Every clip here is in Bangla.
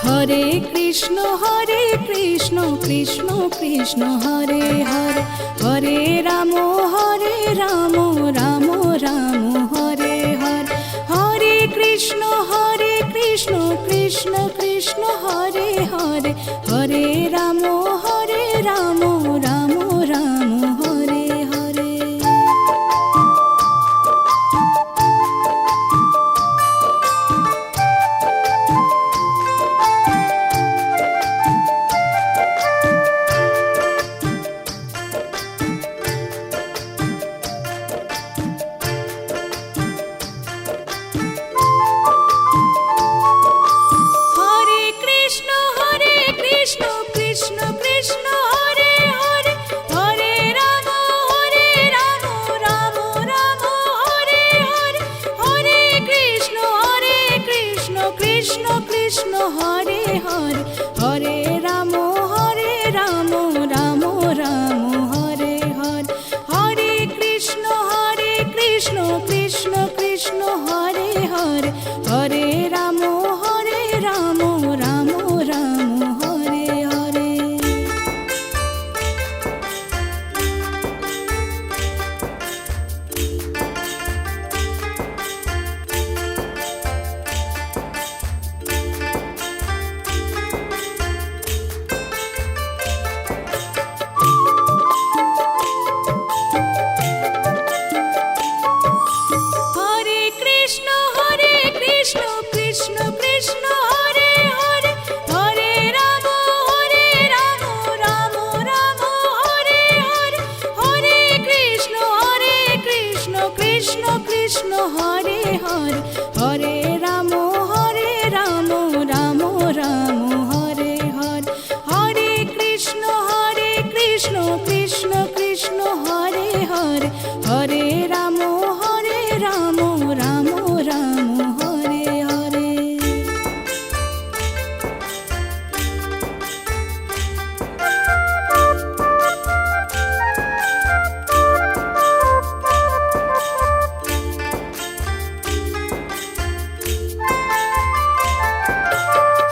हरे कृष्ण कृष्ण कृष्ण हरे हरे हरे राम राम राम हरे हरे हरे कृष्ण कृष्ण कृष्ण हरे हरे हरे राम राम राम हरे हरे।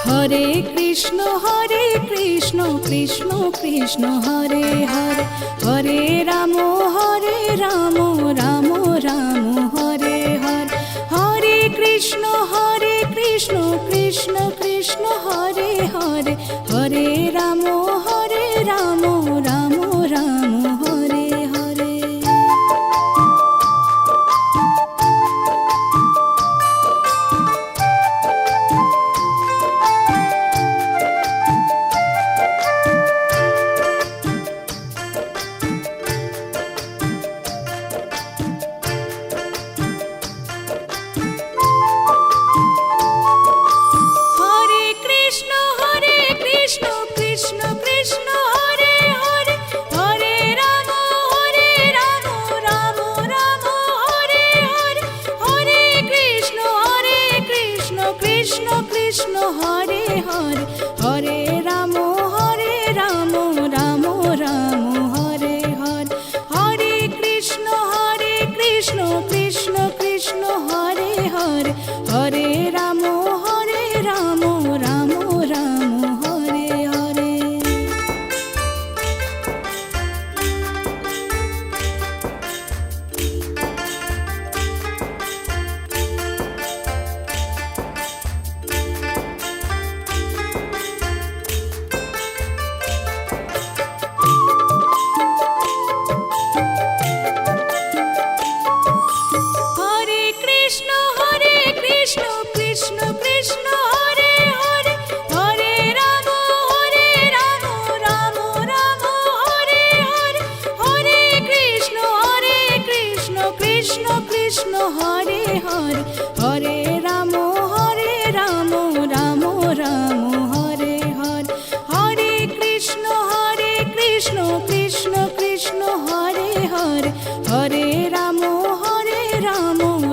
हरे कृष्ण कृष्ण कृष्ण हरे हरे हरे राम राम राम हरे हरे हरे कृष्ण कृष्ण कृष्ण हरे हरे हरे राम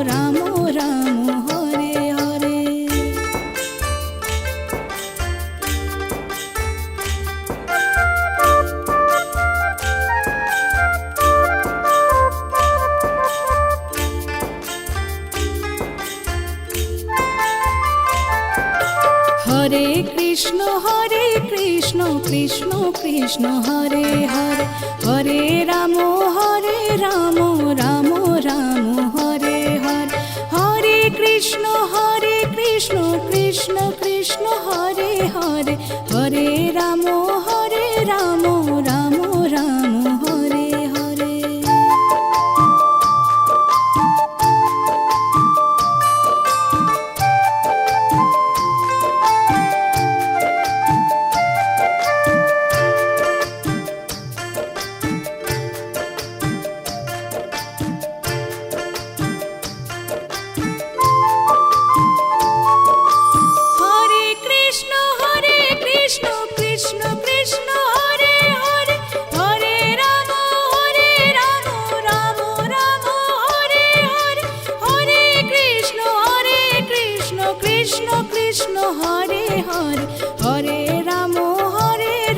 राम राम हरे हरे। হরে কৃষ্ণ কৃষ্ণ কৃষ্ণ হরে হরে, হরে রাম রাম রাম হরে হরে, হরে কৃষ্ণ কৃষ্ণ কৃষ্ণ হরে হরে, হরে রাম রাম রাম হরে হরে। হরে হরে, হরে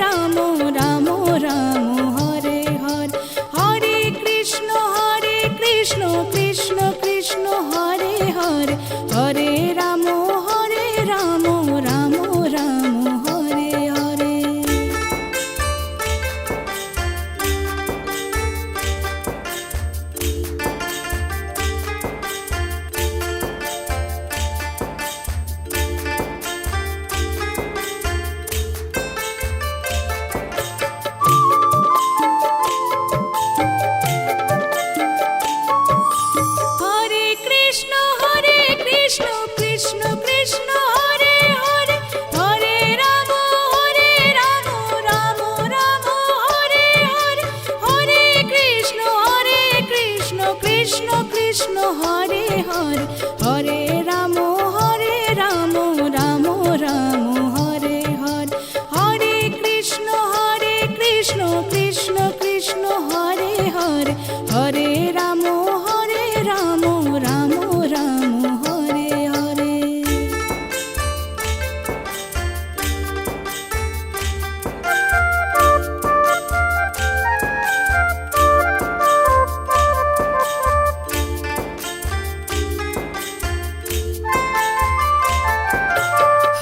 রাম রাম রাম হরে হরে, হরে কৃষ্ণ কৃষ্ণ কৃষ্ণ হরে হরে, হরে রাম রাম রাম হরে হরে। কৃষ্ণ হরে হরে, হরে রাম রাম রাম হরে হরে, হরে কৃষ্ণ কৃষ্ণ কৃষ্ণ হরে হরে, হরে রাম রাম রাম হরে হরে।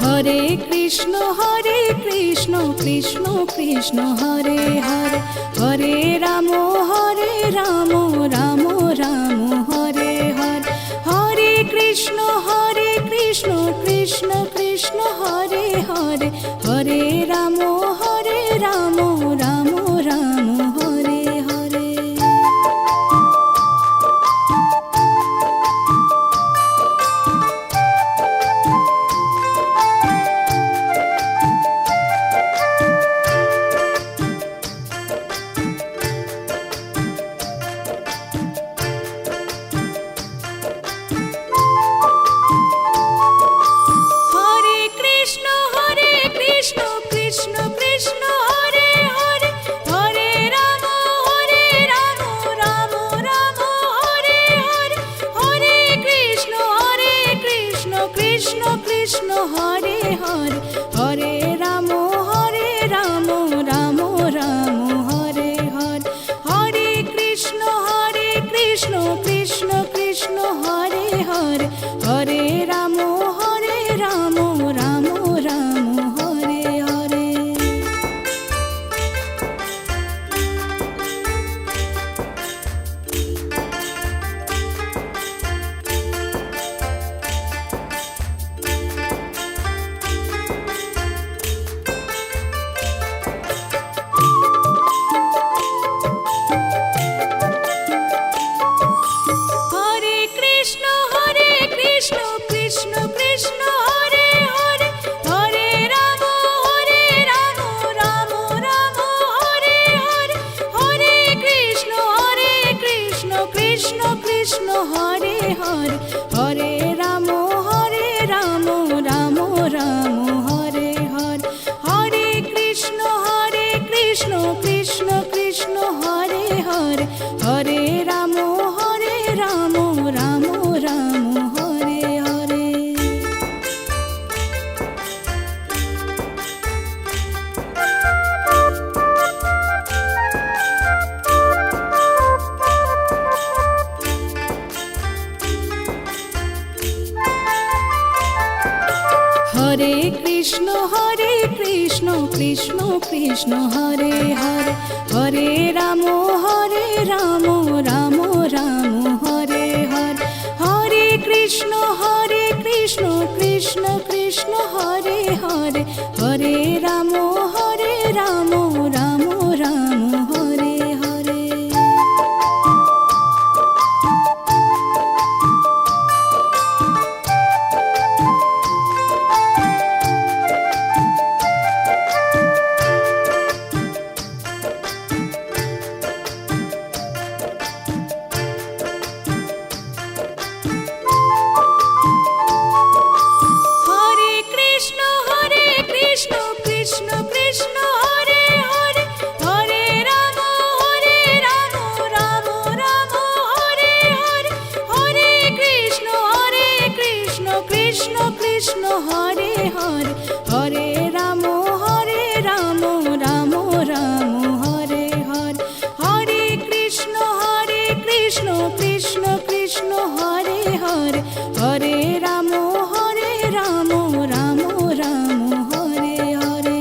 হরে কৃষ্ণ কৃষ্ণ কৃষ্ণ হরে হরে, হরে রাম রাম রাম হরে হরে, হরে কৃষ্ণ কৃষ্ণ কৃষ্ণ হরে হরে, হরে রাম রাম রাম হরে হরে। কৃষ্ণ হরে হরে, হরে রাম রাম রাম হরে হরে, হরে কৃষ্ণ কৃষ্ণ কৃষ্ণ হরে হরে, হরে রাম রাম রাম হরে হরে। হরে কৃষ্ণ কৃষ্ণ কৃষ্ণ হরে হরে, হরে রাম রাম রাম হরে হরে, হরে কৃষ্ণ কৃষ্ণ কৃষ্ণ হরে হরে, হরে রাম রাম রাম হরে হরে। কৃষ্ণ হরে হরে, হরে রাম রাম রাম হরে হরে, হরে কৃষ্ণ কৃষ্ণ কৃষ্ণ হরে হরে, হরে রাম রাম রাম হরে হরে।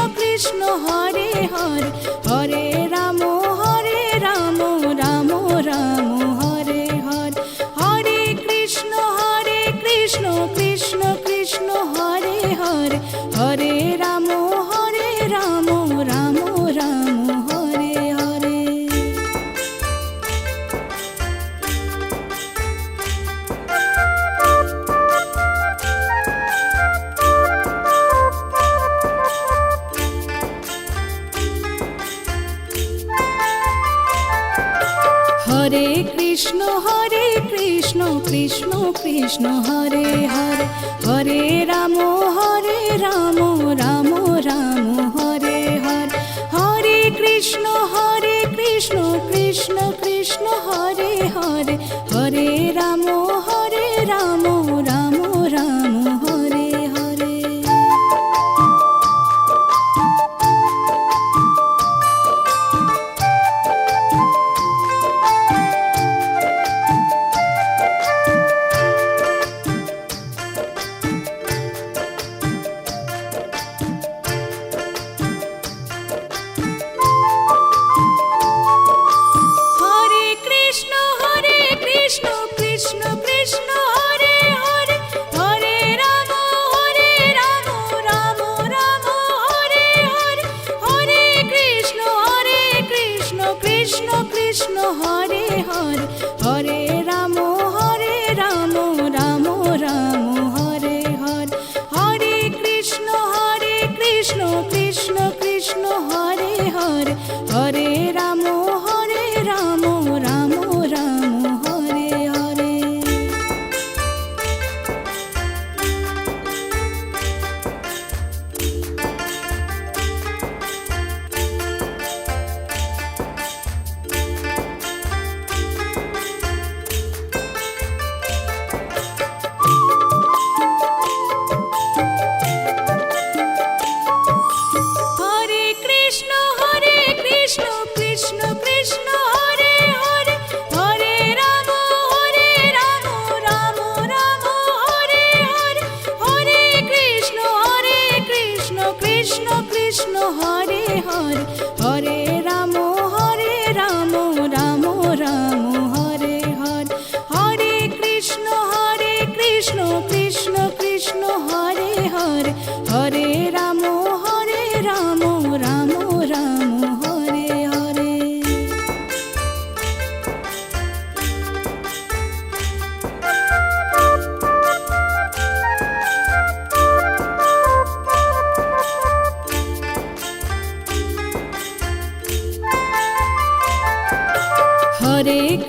কৃষ্ণ হরে হরে, হরে রাম রাম রাম হরে হরে, হরে কৃষ্ণ কৃষ্ণ কৃষ্ণ হরে হরে, হরে রাম রাম রাম হরে হরে। হরে কৃষ্ণ কৃষ্ণ কৃষ্ণ হরে হরে, হরে রাম রাম রাম হরে হরে, হরে কৃষ্ণ কৃষ্ণ কৃষ্ণ হরে হরে, হরে রাম রাম রাম হরে হরে। কৃষ্ণ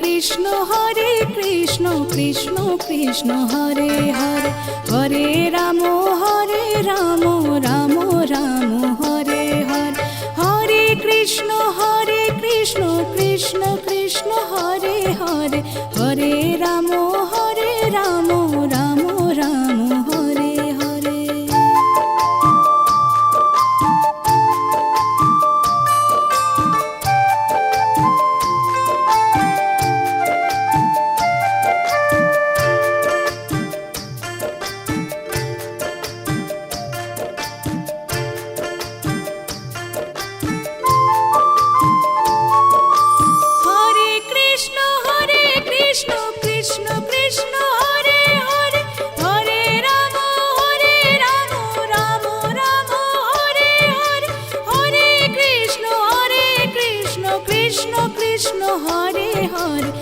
কৃষ্ণ কৃষ্ণ কৃষ্ণ হরে হরে, হরে রাম রাম রাম হরে হরে, হরে কৃষ্ণ কৃষ্ণ কৃষ্ণ হরে হরে, হরে রাম রাম রাম হরে হরে। কৃষ্ণ হরে হরে,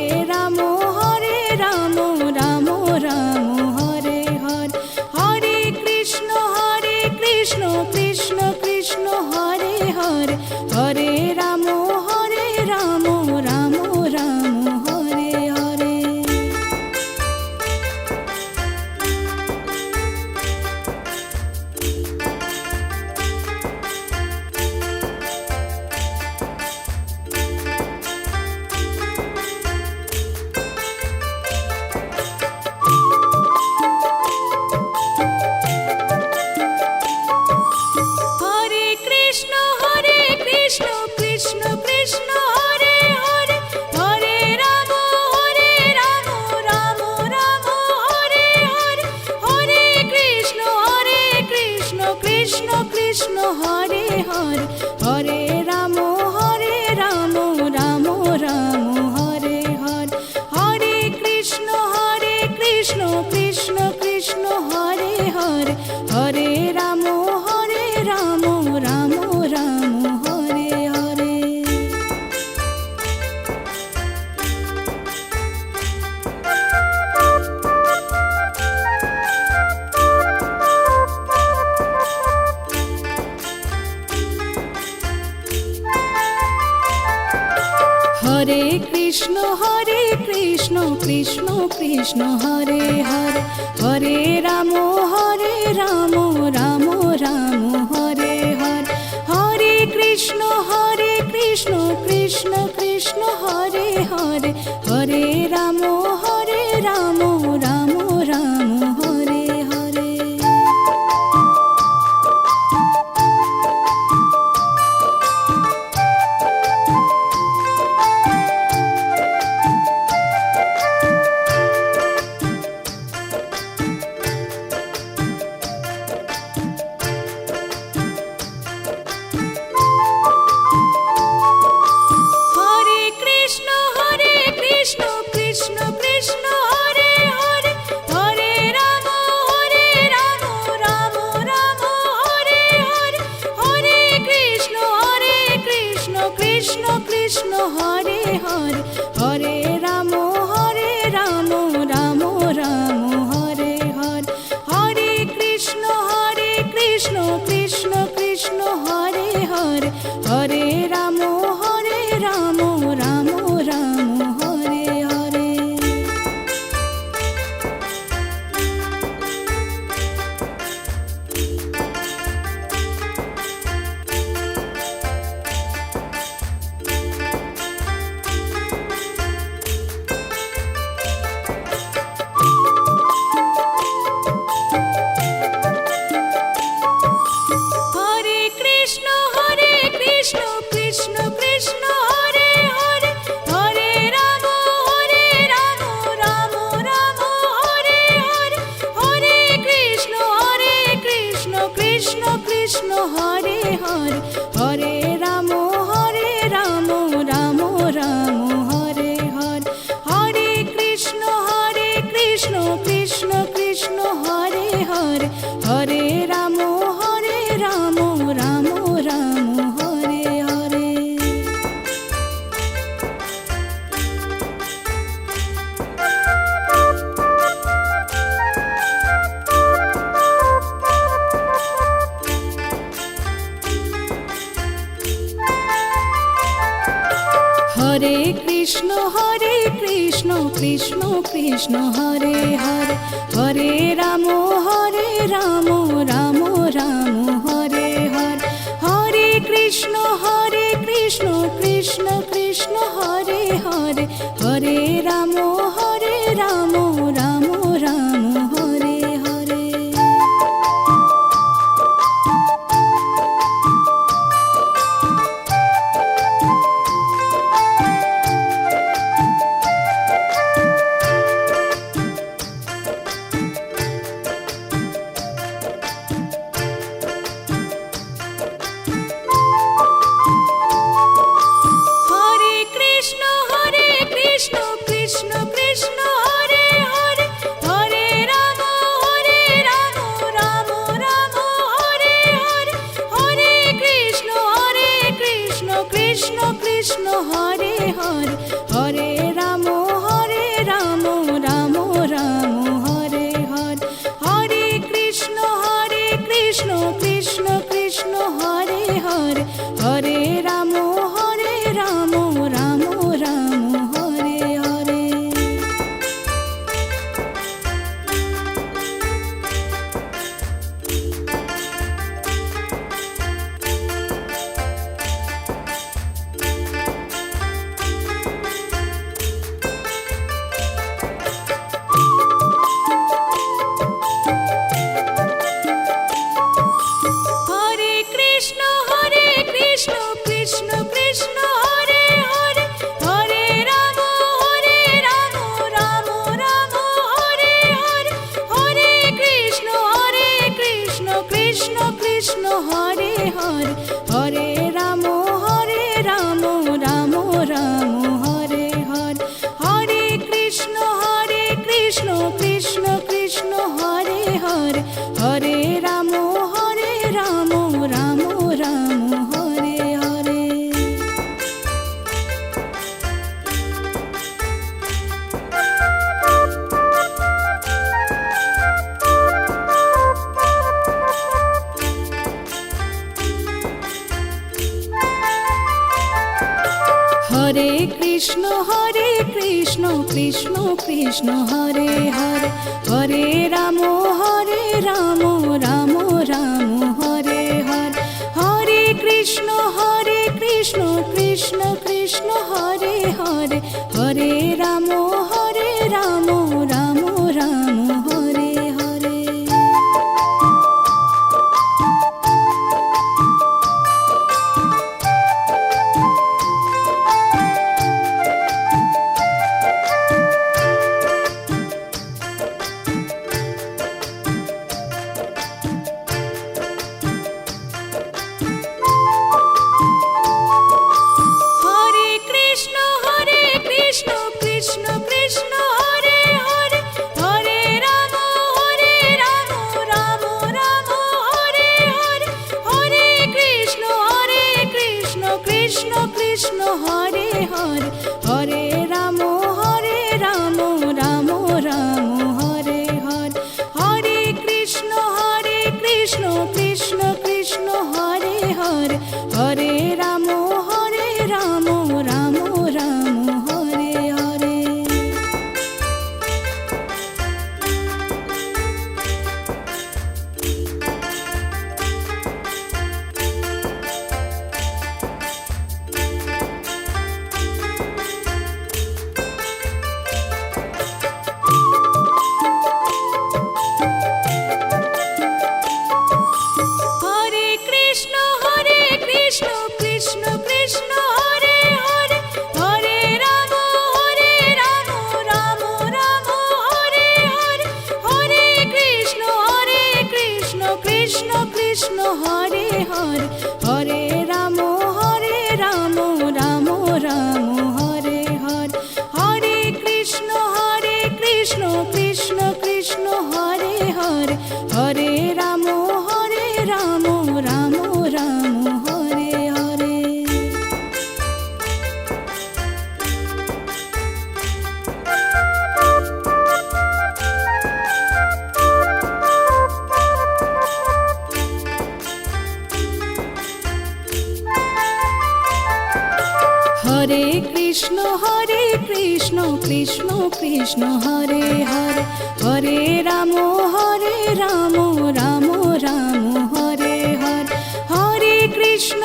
হরে রাম রাম রাম হরে হরে, হরে কৃষ্ণ কৃষ্ণ কৃষ্ণ হরে হরে, হরে রাম রাম রাম হরে হরে। কৃষ্ণ হরে হরে, হরে রাম রাম রাম হরে হরে, হরে কৃষ্ণ কৃষ্ণ কৃষ্ণ হরে হরে, হরে রাম রাম রাম হরে হরে। হরে কৃষ্ণ কৃষ্ণ কৃষ্ণ হরে হরে, হরে রাম রাম রাম হরে হরে, হরে কৃষ্ণ কৃষ্ণ কৃষ্ণ হরে হরে, হরে রাম রাম রাম হরে হরে। কৃষ্ণ হরে কৃষ্ণ কৃষ্ণ কৃষ্ণ হরে হরে হরে রাম রাম রাম হরে হরে হরে কৃষ্ণ কৃষ্ণ কৃষ্ণ হরে হরে হরে রাম রাম রাম হরে হরে। কৃষ্ণ হরে হরে হরে রাম রাম রাম হরে হরে হরে কৃষ্ণ কৃষ্ণ কৃষ্ণ হরে হরে হরে রাম রাম রাম হরে হরে। কৃষ্ণ হরে হরে হরে রাম রাম রাম হরে হরে হরে কৃষ্ণ কৃষ্ণ কৃষ্ণ হরে হরে হরে রাম রাম রাম হরে হরে। হরে কৃষ্ণ কৃষ্ণ কৃষ্ণ হরে হরে হরে রাম রাম রাম হরে হরে হরে কৃষ্ণ কৃষ্ণ কৃষ্ণ হরে হরে হরে রাম রাম রাম হরে হরে। কৃষ্ণ কৃষ্ণ কৃষ্ণ কৃষ্ণ হরে হরে হরে রাম রাম রাম হরে হরে হরে কৃষ্ণ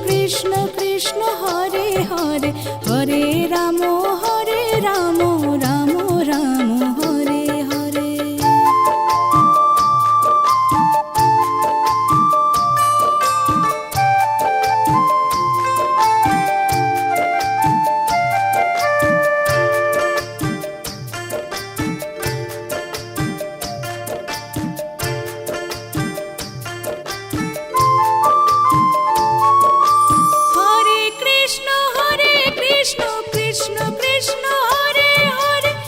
কৃষ্ণ কৃষ্ণ হরে হরে হরে রাম রাম রাম হরে হরে। হরে হরে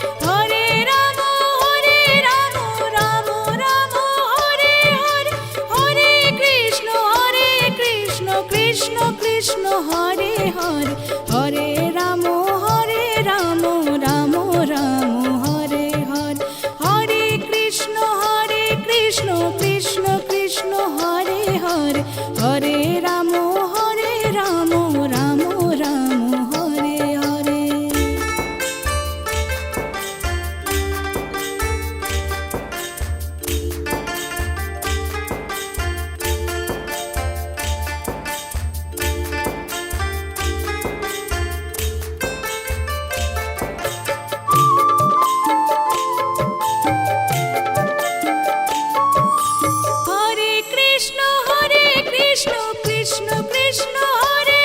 হরে রাম রাম রাম হরে হরে হরে কৃষ্ণ কৃষ্ণ কৃষ্ণ হরে হরে হরে রাম রাম রাম হরে হরে। কৃষ্ণ হরে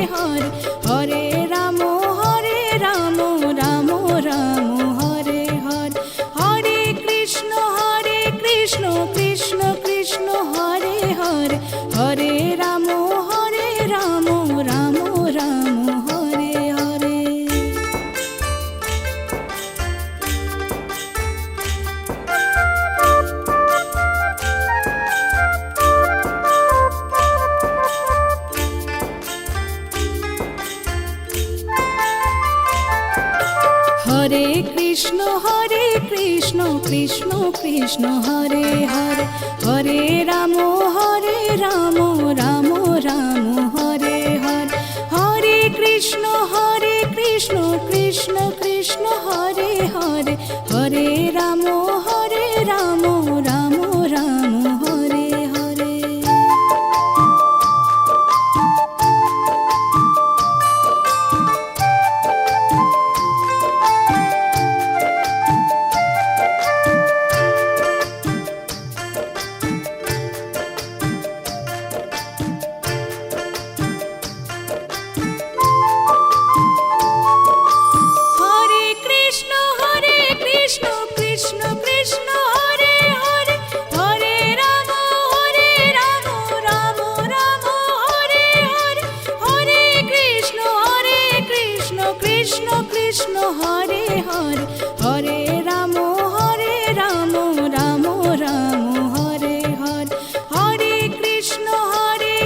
হরে হরে রাম রাম রাম হরে হরে হরে কৃষ্ণ কৃষ্ণ কৃষ্ণ হরে হরে হরে রাম রাম রাম হরে হরে। হরে কৃষ্ণ কৃষ্ণ কৃষ্ণ হরে হরে হরে রাম রাম রাম হরে হরে হরে কৃষ্ণ কৃষ্ণ কৃষ্ণ হরে হরে হরে রাম রাম রাম হরে হরে। কৃষ্ণ হরে হরে হরে রাম রাম রাম হরে হরে হরে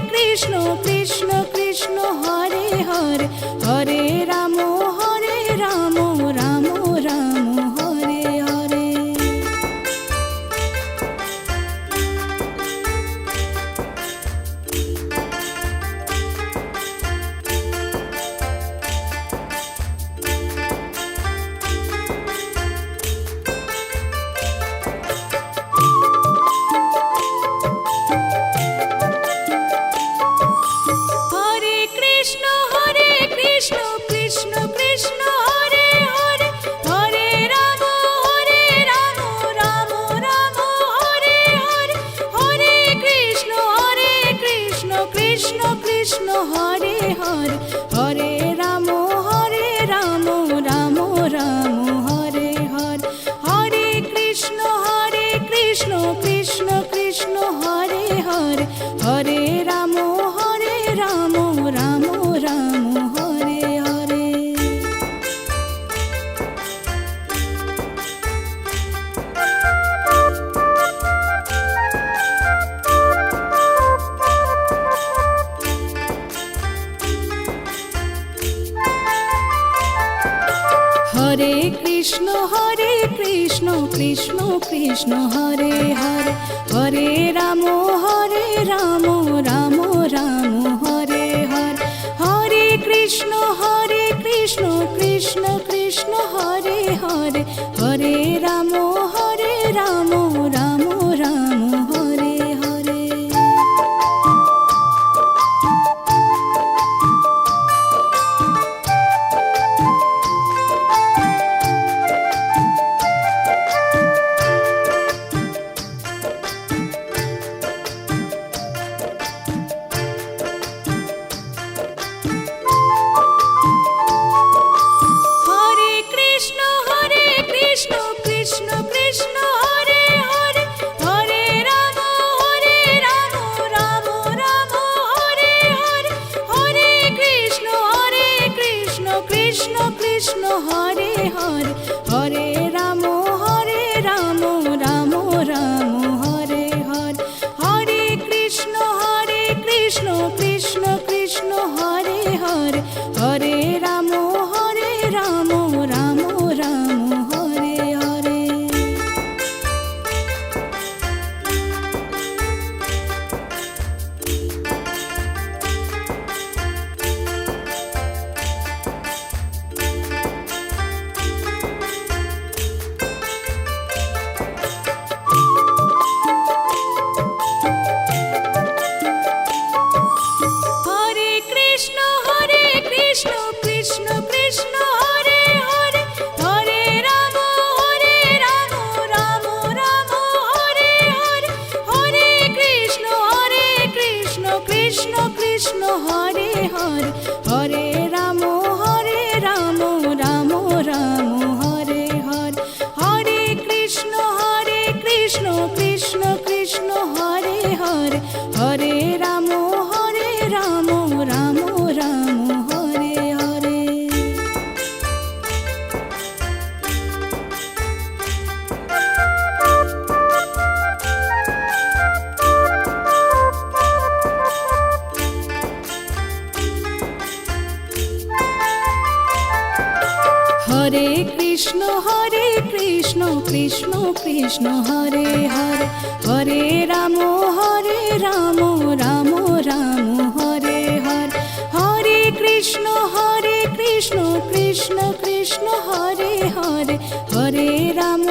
কৃষ্ণ কৃষ্ণ কৃষ্ণ হরে হরে হরে রাম রাম রাম হরে হরে। কৃষ্ণ হরে হরে হরে রাম রাম হরে হরে হরে কৃষ্ণ কৃষ্ণ কৃষ্ণ হরে হরে হরে রাম রাম হরে হরে। হরে কৃষ্ণ কৃষ্ণ কৃষ্ণ হরে হরে হরে রাম রাম রাম হরে হরে হরে কৃষ্ণ কৃষ্ণ কৃষ্ণ হরে হরে হরে রাম রাম রাম হরে হরে। হরে হরে হরে রাম রাম রাম হরে হরে হরে কৃষ্ণ কৃষ্ণ কৃষ্ণ হরে হরে হরে রাম রাম রাম হরে হরে। কৃষ্ণ হরে হরে হরে রাম রাম রাম হরে হরে হরে কৃষ্ণ কৃষ্ণ কৃষ্ণ হরে হরে হরে রাম রাম রাম হরে হরে। হরে কৃষ্ণ কৃষ্ণ কৃষ্ণ হরে হরে হরে রাম রাম রাম হরে হরে হরে কৃষ্ণ কৃষ্ণ কৃষ্ণ হরে হরে হরে রাম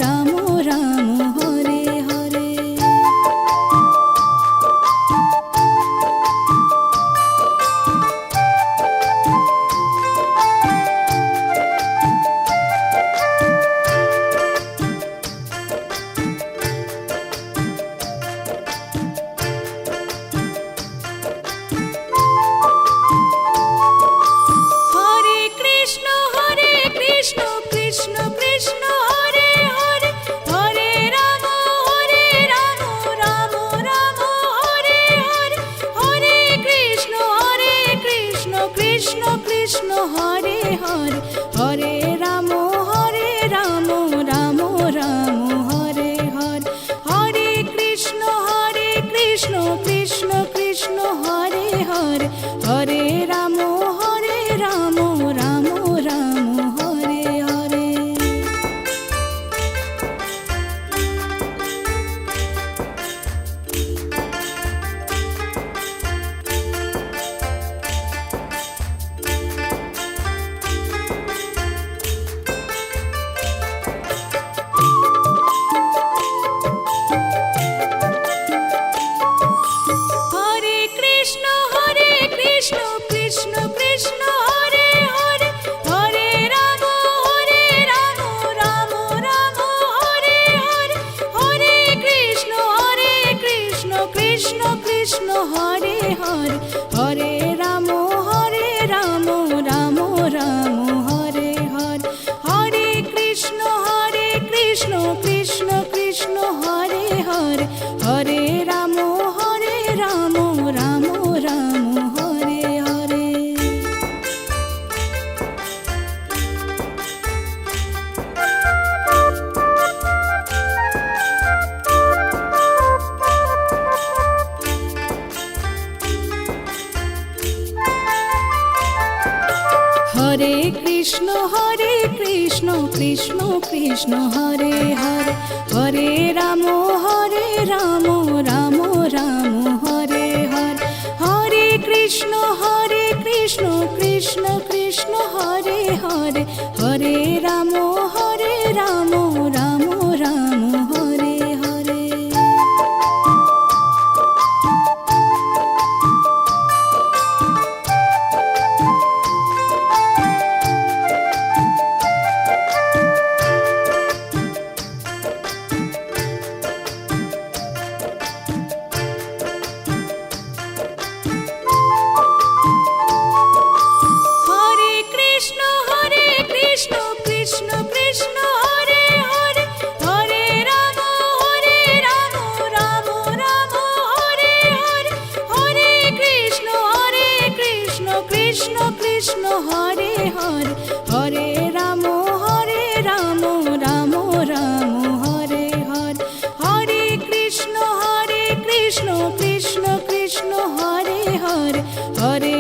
রাম রাম হরে হরে। কৃষ্ণ হরে হরে হরে রাম রাম রাম হরে হরে হরে কৃষ্ণ কৃষ্ণ কৃষ্ণ হরে হরে হরে রাম রাম রাম হরে হরে। কৃষ্ণ হরে হরে হরে রাম রাম হরে হরে হরে কৃষ্ণ কৃষ্ণ কৃষ্ণ হরে হরে হরে রাম রাম হরে হরে। হরে কৃষ্ণ কৃষ্ণ কৃষ্ণ হরে হরে হরে রাম রাম রাম হরে হরে হরে কৃষ্ণ কৃষ্ণ কৃষ্ণ হরে হরে হরে রাম রাম রাম হরে হরে। কৃষ্ণ হরে হরে হরে রাম রাম রাম হরে হরে হরে কৃষ্ণ কৃষ্ণ কৃষ্ণ হরে হরে হরে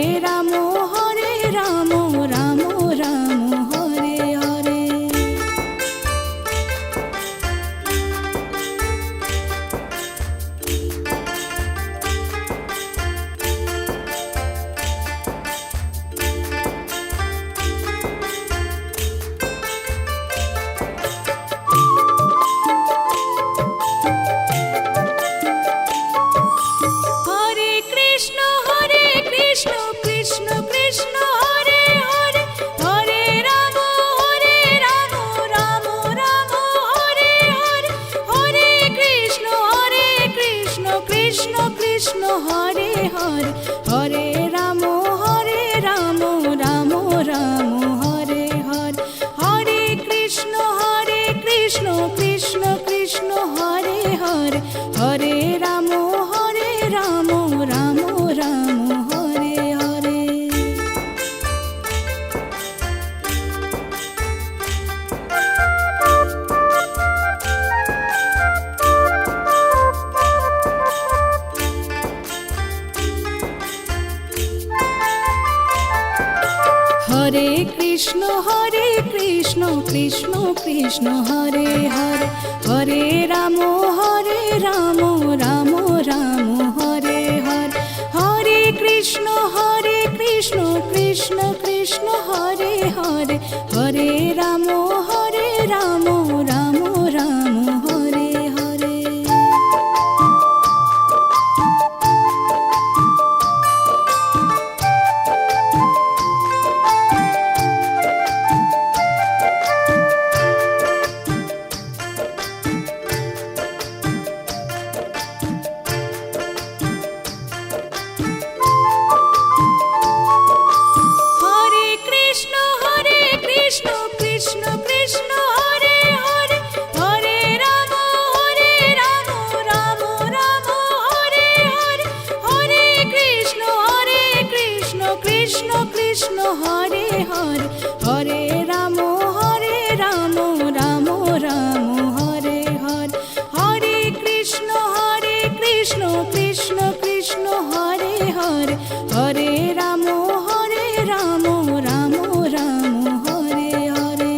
রাম রাম রাম হরে হরে। কৃষ্ণ হরে হরে হরে রাম রাম রাম হরে হরে হরে কৃষ্ণ কৃষ্ণ কৃষ্ণ হরে হরে হরে রাম রাম রাম হরে হরে। হরে কৃষ্ণ কৃষ্ণ কৃষ্ণ হরে হরে হরে রাম রাম রাম হরে হরে হরে কৃষ্ণ কৃষ্ণ কৃষ্ণ হরে হরে হরে রাম রাম রাম হরে হরে। কৃষ্ণ হরে হরে হরে রাম রাম রাম হরে হরে হরে কৃষ্ণ কৃষ্ণ কৃষ্ণ হরে হরে হরে রাম রাম রাম হরে হরে।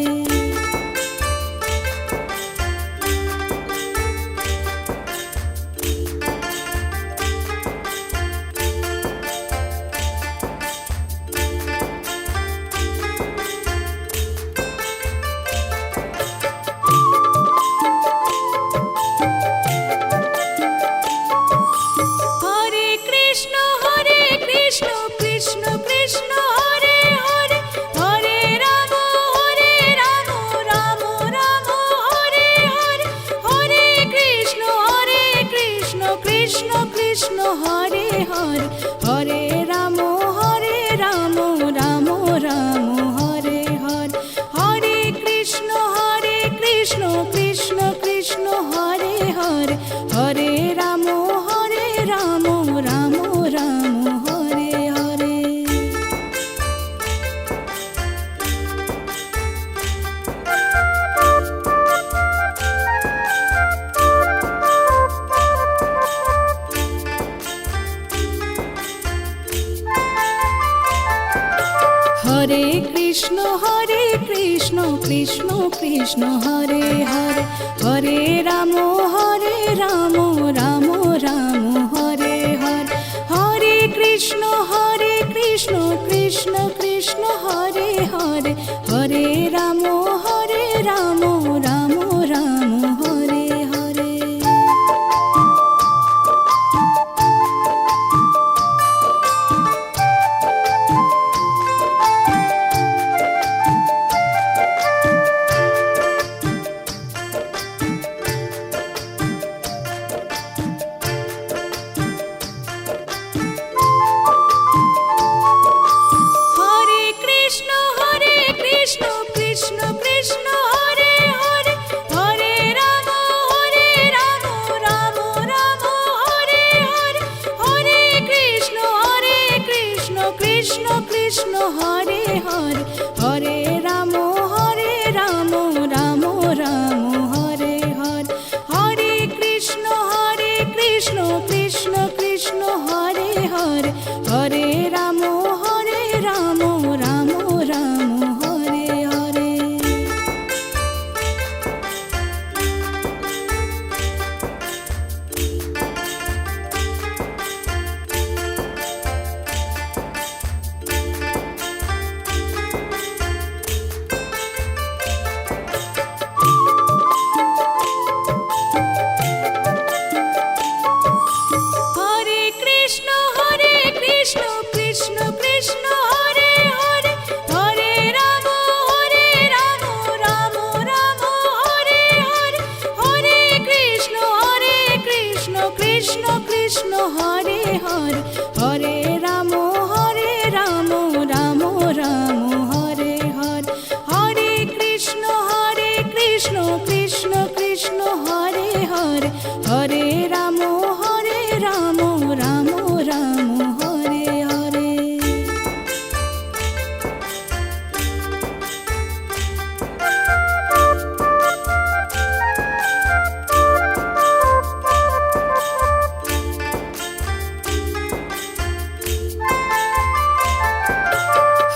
কৃষ্ণ হরে হরে হরে রাম রাম রাম হরে হরে হরে কৃষ্ণ কৃষ্ণ কৃষ্ণ হরে হরে হরে রাম রাম রাম হরে হরে। হরে কৃষ্ণ কৃষ্ণ কৃষ্ণ হরে হরে হরে রাম রাম রাম হরে হরে হরে কৃষ্ণ কৃষ্ণ কৃষ্ণ হরে হরে হরে রাম রাম রাম হরে হরে। কৃষ্ণ হরে হরে হরে রাম রাম রাম হরে হরে হরে কৃষ্ণ কৃষ্ণ কৃষ্ণ হরে হরে হরে রাম রাম রাম হরে হরে। কৃষ্ণ হরে হরে হরে রাম রাম রাম হরে হরে হরে কৃষ্ণ কৃষ্ণ কৃষ্ণ হরে হরে হরে রাম রাম রাম হরে হরে।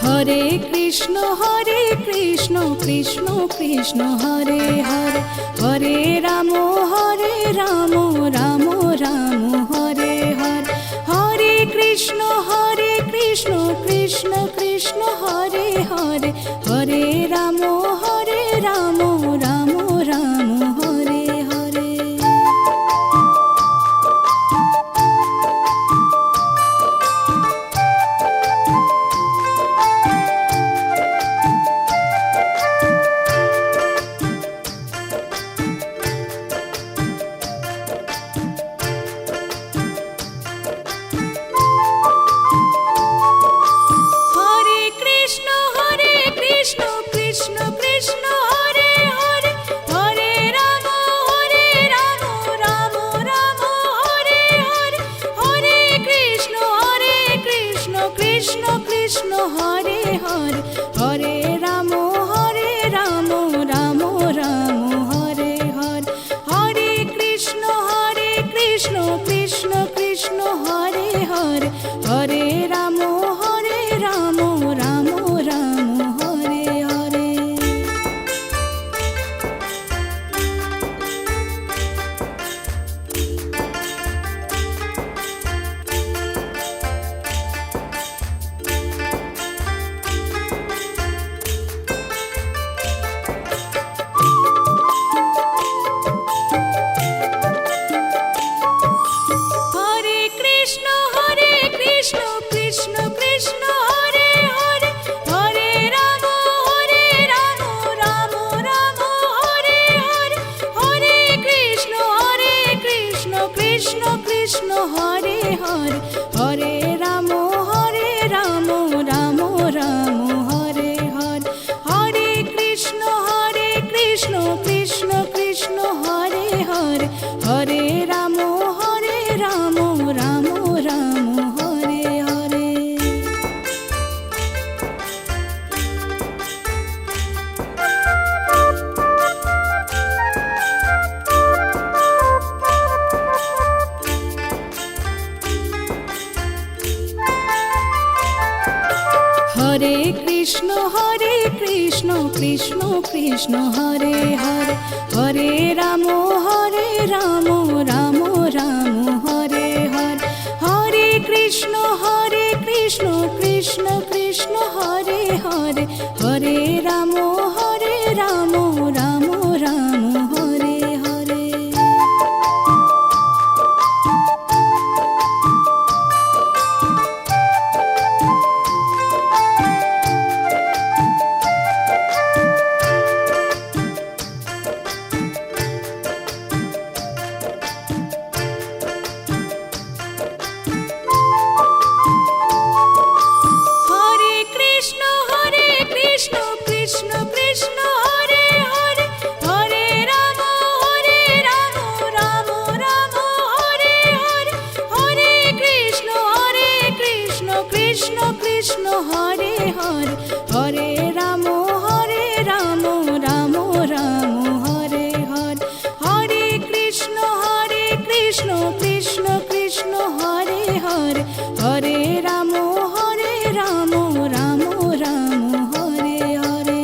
হরে কৃষ্ণ কৃষ্ণ কৃষ্ণ হরে হরে হরে রাম রাম রাম হরে হরে হরে কৃষ্ণ কৃষ্ণ কৃষ্ণ হরে হরে হরে রাম রাম রাম হরে হরে। কৃষ্ণ হরে হরে হরে রাম রাম রাম হরে হরে হরে কৃষ্ণ কৃষ্ণ কৃষ্ণ হরে হরে হরে রাম রাম রাম হরে হরে। কৃষ্ণ হরে হরে হরে রাম রাম রাম হরে হরে হরে কৃষ্ণ কৃষ্ণ কৃষ্ণ হরে হরে হরে রাম রাম রাম হরে হরে। হরে কৃষ্ণ কৃষ্ণ কৃষ্ণ কৃষ্ণ হরে হরে, হরে রাম রাম রাম হরে হরে, হরে কৃষ্ণ কৃষ্ণ কৃষ্ণ হরে হরে, হরে রাম রাম রাম হরে হরে। হরে হরে, হরে রাম রাম রাম হরে হরে, হরে কৃষ্ণ কৃষ্ণ কৃষ্ণ হরে হরে, হরে রাম রাম রাম হরে হরে।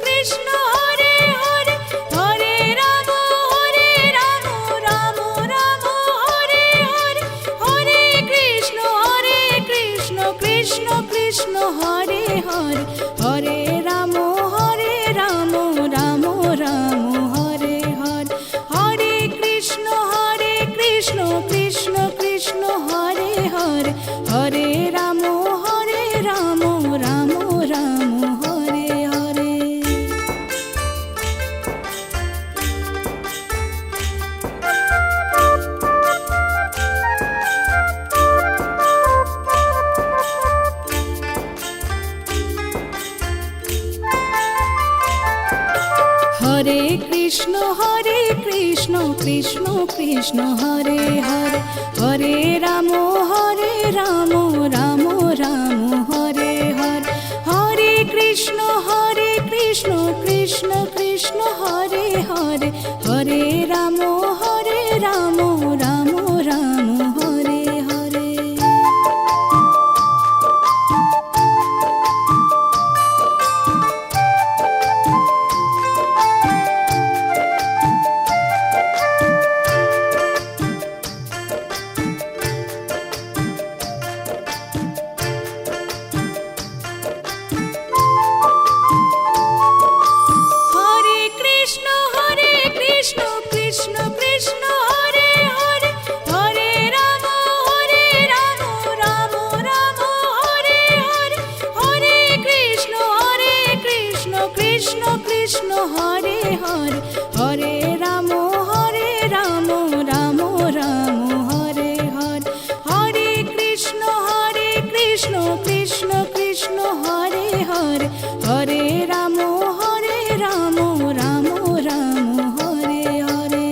কৃষ্ণ হরে হরে, হরে রাম রাম রাম হরে হরে, হরে কৃষ্ণ কৃষ্ণ কৃষ্ণ হরে হরে, হরে রাম রাম রাম হরে হরে। হরে কৃষ্ণ কৃষ্ণ কৃষ্ণ হরে হরে, হরে রাম রাম রাম হরে হরে, হরে কৃষ্ণ কৃষ্ণ কৃষ্ণ হরে হরে, হরে রাম রাম রাম হরে হরে। কৃষ্ণ হরে হরে, হরে রাম রাম রাম হরে হরে, হরে কৃষ্ণ কৃষ্ণ কৃষ্ণ হরে হরে, হরে রাম রাম রাম হরে হরে।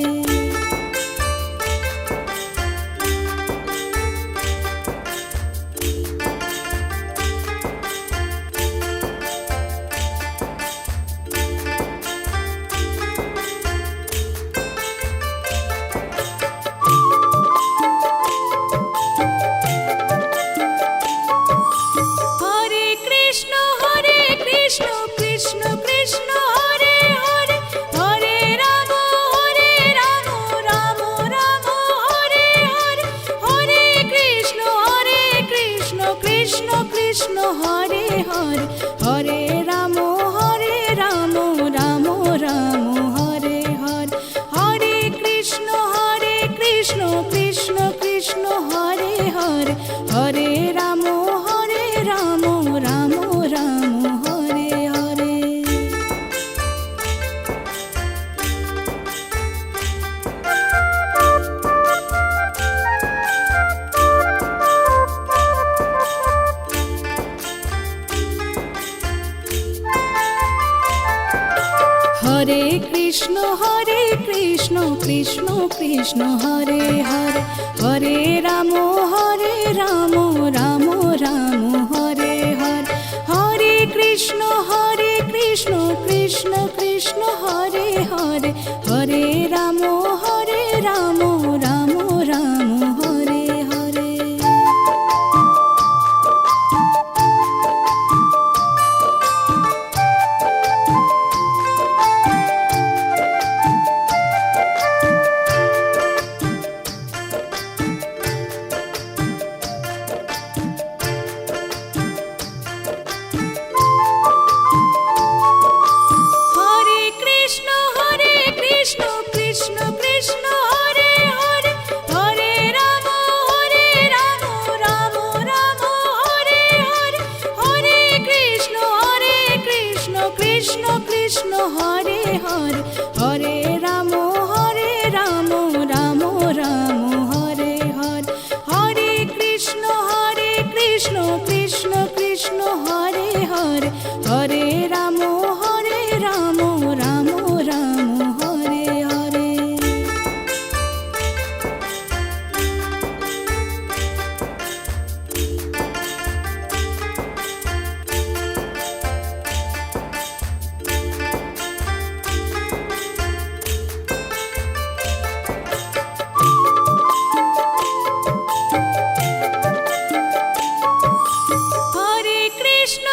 কৃষ্ণ হরে হরে, হরে রাম রাম রাম হরে হরে, হরে কৃষ্ণ কৃষ্ণ কৃষ্ণ হরে হরে, হরে রাম রাম রাম হরে হরে। হরে কৃষ্ণ কৃষ্ণ কৃষ্ণ হরে হরে, হরে রাম রাম রাম হরে হরে, হরে কৃষ্ণ কৃষ্ণ কৃষ্ণ হরে হরে, হরে রাম রাম রাম হরে হরে। কৃষ্ণ হরে হরে, হরে রাম রাম রাম হরে হরে, হরে কৃষ্ণ কৃষ্ণ কৃষ্ণ হরে হরে, হরে রাম রাম রাম হরে হরে। কৃষ্ণ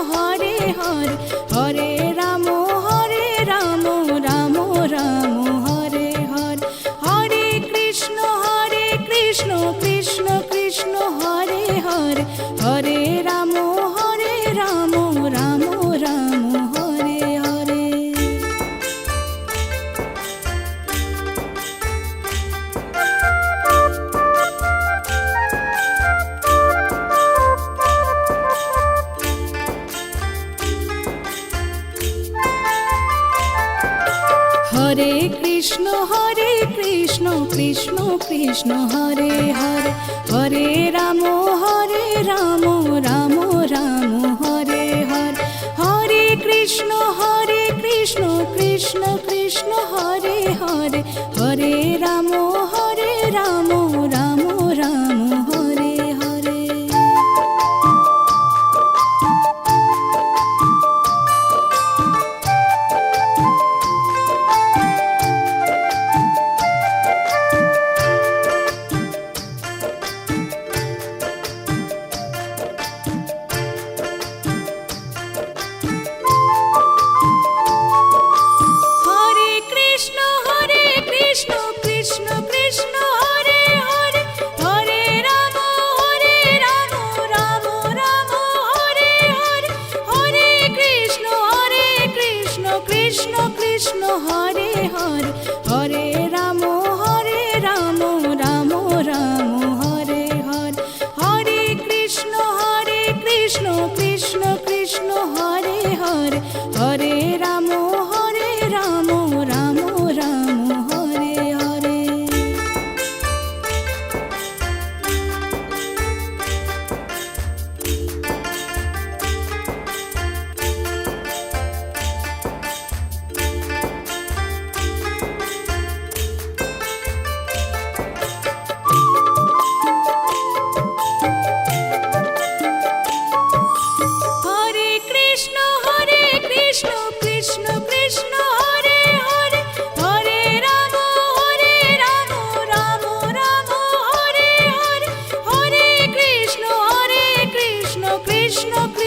হরে হরে, হরে রাম রাম রাম হরে হরে, হরে কৃষ্ণ কৃষ্ণ কৃষ্ণ হরে হরে, হরে রাম রাম রাম হরে হরে। হরে কৃষ্ণ কৃষ্ণ কৃষ্ণ হরে হরে, হরে রাম রাম রাম হরে হরে, হরে কৃষ্ণ কৃষ্ণ কৃষ্ণ হরে হরে, হরে রাম রাম রাম হরে হরে। কৃষ্ণ হরে হরে, হরে রাম রাম রাম হরে হরে, হরে কৃষ্ণ কৃষ্ণ কৃষ্ণ হরে হরে, হরে রাম রাম রাম হরে হরে।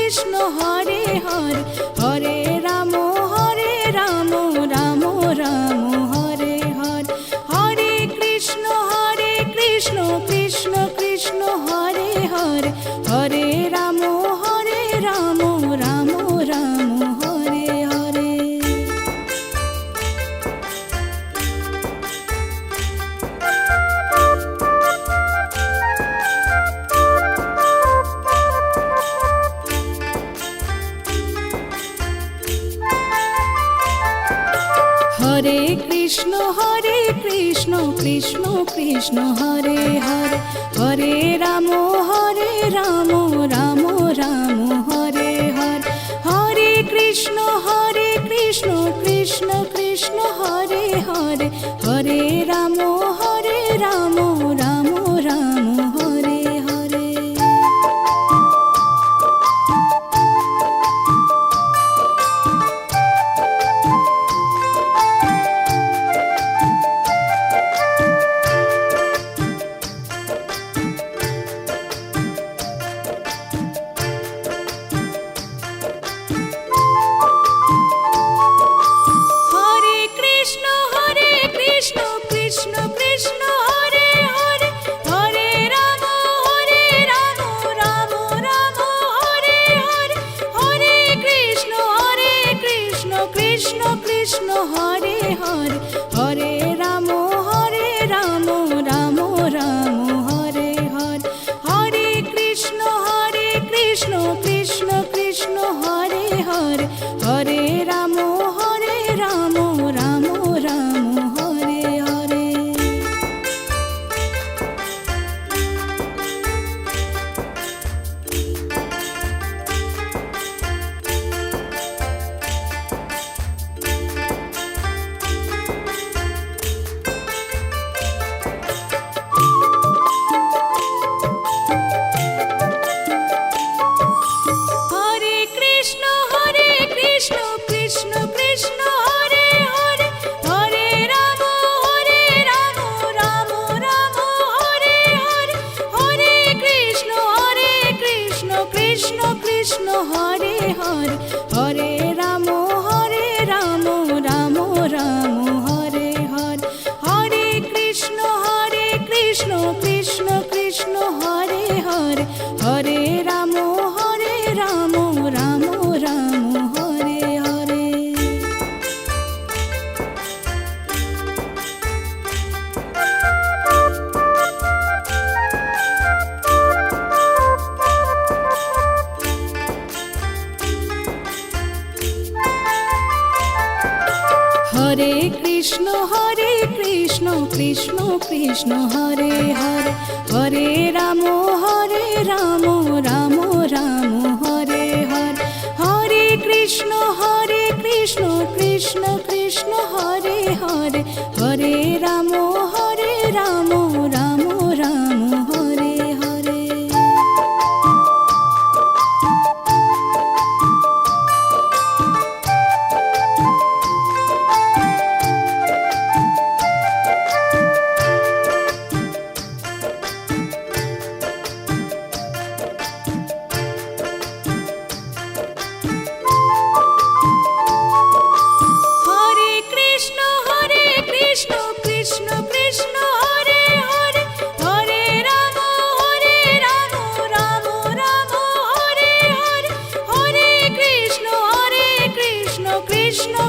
কৃষ্ণ হরে হরে, হরে রাম রাম রাম হরে হরে, হরে কৃষ্ণ কৃষ্ণ কৃষ্ণ হরে হরে, হরে রাম রাম রাম হরে হরে। কৃষ্ণ কৃষ্ণ কৃষ্ণ হরে হরে, হরে রাম রাম রাম হরে হরে, হরে কৃষ্ণ কৃষ্ণ কৃষ্ণ হরে হরে, হরে রাম রাম রাম হরে হরে। কৃষ্ণ হরে হরে, হরে রাম রাম রাম হরে হরে, হরে কৃষ্ণ কৃষ্ণ কৃষ্ণ হরে হরে, হরে রাম রাম রাম হরে হরে। কৃষ্ণ হরে হরে, হরে রাম রাম রাম হরে হরে, হরে কৃষ্ণ কৃষ্ণ কৃষ্ণ হরে হরে, হরে রাম রাম রাম হরে হরে। হরে কৃষ্ণ কৃষ্ণ কৃষ্ণ হরে হরে, হরে রাম রাম রাম হরে হরে, হরে কৃষ্ণ কৃষ্ণ কৃষ্ণ হরে হরে, হরে রাম রাম রাম হরে হরে।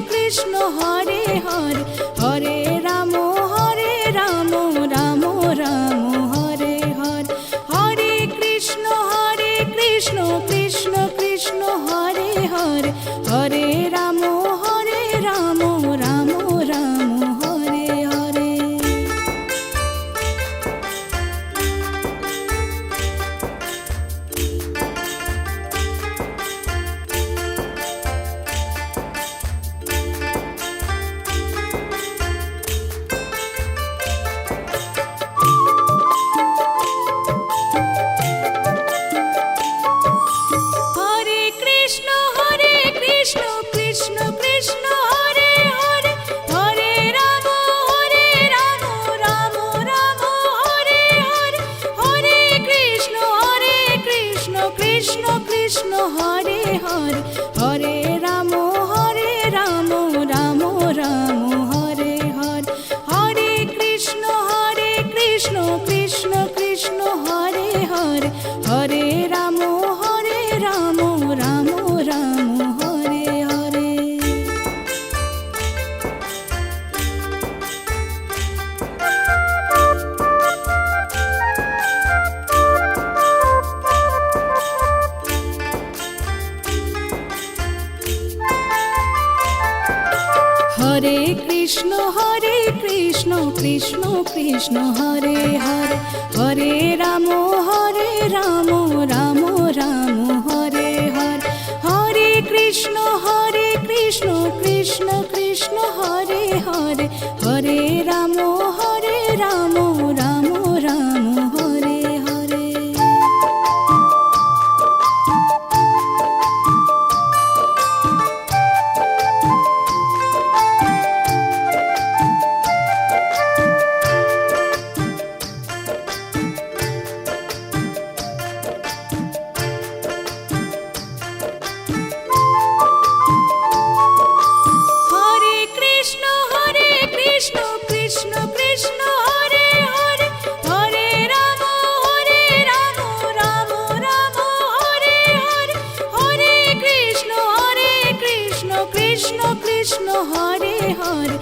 কৃষ্ণ হরে হরে, হরে রাম রাম রাম হরে হরে, হরে কৃষ্ণ কৃষ্ণ কৃষ্ণ হরে হরে, হরে রাম রাম রাম হরে হরে। কৃষ্ণ হরে হরে, হরে রাম রাম রাম হরে হরে, হরে কৃষ্ণ কৃষ্ণ কৃষ্ণ হরে হরে, হরে রাম রাম রাম হরে হরে। হরে কৃষ্ণ কৃষ্ণ কৃষ্ণ হরে হরে, হরে রাম রাম রাম হরে হরে, হরে কৃষ্ণ কৃষ্ণ কৃষ্ণ হরে হরে, হরে রাম রাম রাম হরে হরে। কৃষ্ণ হরে হরে,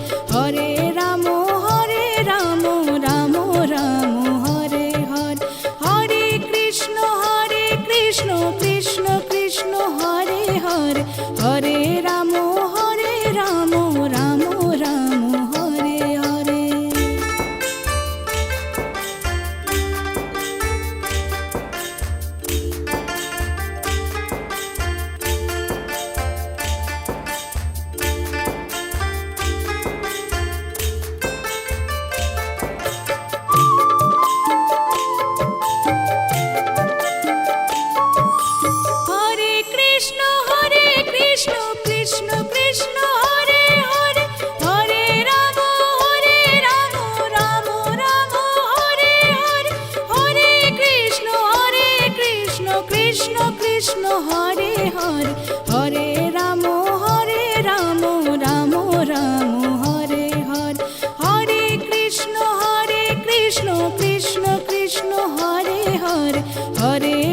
হরে রাম রাম রাম হরে হরে, হরে কৃষ্ণ কৃষ্ণ কৃষ্ণ হরে হরে, হরে রাম রাম হরে হরে। কৃষ্ণ হরে হরে, হরে রাম রাম রাম হরে হরে, হরে কৃষ্ণ কৃষ্ণ কৃষ্ণ হরে হরে, হরে